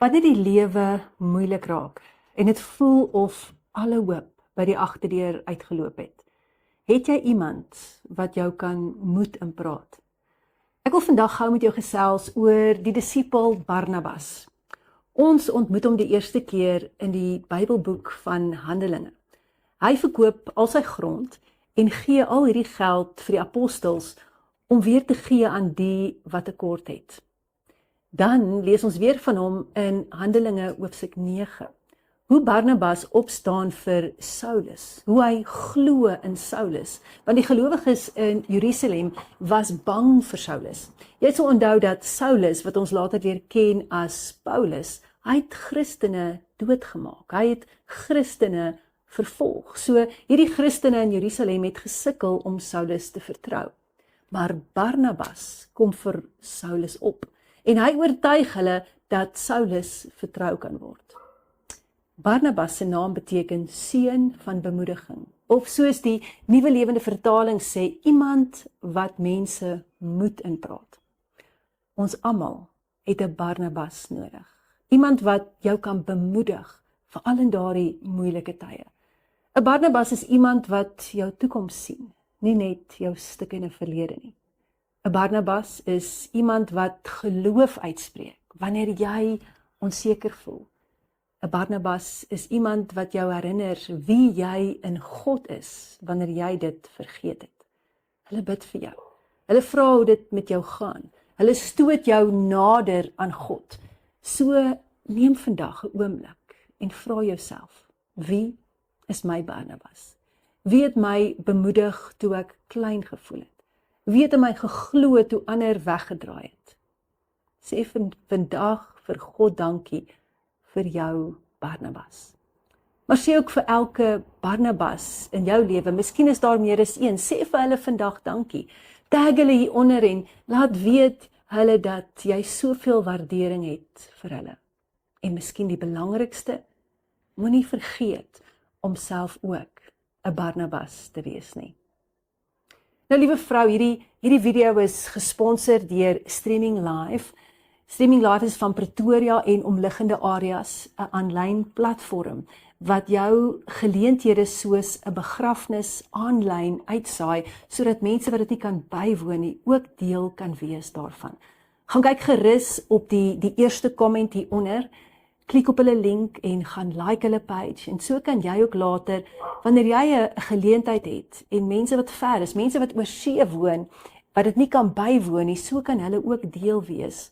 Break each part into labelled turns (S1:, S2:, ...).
S1: Wanneer die lewe moeilik raak en dit voel of alle hoop by die agterdeur uitgeloop het jy iemand wat jou kan moed inpraat? Ek wil vandag gou met jou gesels oor die disipel Barnabas. Ons ontmoet hom die eerste keer in die Bybelboek van Handelinge. Hy verkoop al sy grond en gee al hierdie geld vir die apostels om weer te gee aan die wat tekort het. Dan lees ons weer van hom in Handelinge hoofstuk 9. Hoe Barnabas opstaan vir Saulus, hoe hy glo in Saulus, want die gelowiges in Jerusalem was bang vir Saulus. Jy sal onthou dat Saulus, wat ons later weer ken as Paulus, hy het Christene doodgemaak, hy het Christene vervolg. So hierdie Christene in Jerusalem het gesukkel om Saulus te vertrou. Maar Barnabas kom vir Saulus op en hy oortuig hulle dat Saulus vertrou kan word. Barnabas se naam beteken seun van bemoediging, of soos die Nuwe Lewende Vertaling sê, iemand wat mense moed inpraat. Ons almal het 'n Barnabas nodig. Iemand wat jou kan bemoedig, veral in daardie moeilike tye. 'n Barnabas is iemand wat jou toekoms sien, nie net jou stukkende verlede nie. 'n Barnabas is iemand wat geloof uitspreek wanneer jy onseker voel. 'n Barnabas is iemand wat jou herinner wie jy in God is wanneer jy dit vergeet het. Hulle bid vir jou. Hulle vra hoe dit met jou gaan. Hulle stoot jou nader aan God. So neem vandag 'n oomblik en vra jouself, wie is my Barnabas? Wie het my bemoedig toe ek klein gevoel het? Wie het in my geglo toe ander weggedraai het? Sê vandag vir God dankie vir jou Barnabas. Maar sê ook vir elke Barnabas in jou lewe, miskien is daar meer as een, sê vir hulle vandag dankie. Tag hulle hieronder en laat weet hulle dat jy soveel waardering het vir hulle. En miskien die belangrikste, moenie vergeet om self ook 'n Barnabas te wees nie. Nou liewe vrou, hierdie video is gesponsor deur Streaming Live. Streaming Live is van Pretoria en omliggende areas 'n aanlyn platform wat jou geleenthede soos 'n begrafnis aanlyn uitsaai, sodat mense wat dit nie kan bywoon nie, ook deel kan wees daarvan. Gaan kyk gerus op die eerste comment hieronder, klik op hulle link en gaan like hulle page, en so kan jy ook later, wanneer jy 'n geleentheid het, en mense wat ver is, mense wat oor see woon, wat dit nie kan bywoon nie, so kan hulle ook deel wees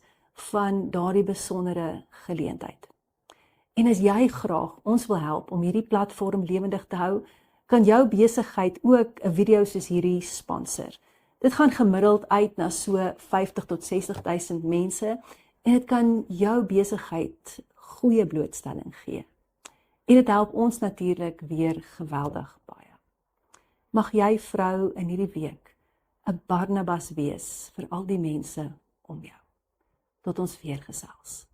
S1: van daardie besondere geleentheid. En as jy graag ons wil help om hierdie platform lewendig te hou, kan jou besigheid ook 'n video soos hierdie sponsor. Dit gaan gemiddeld uit na so 50 tot 60.000 mense en dit kan jou besigheid goeie blootstelling gee. En dit help ons natuurlik weer geweldig baie. Mag jy vrou in hierdie week 'n Barnabas wees vir al die mense om jou. Tot ons weer gesels.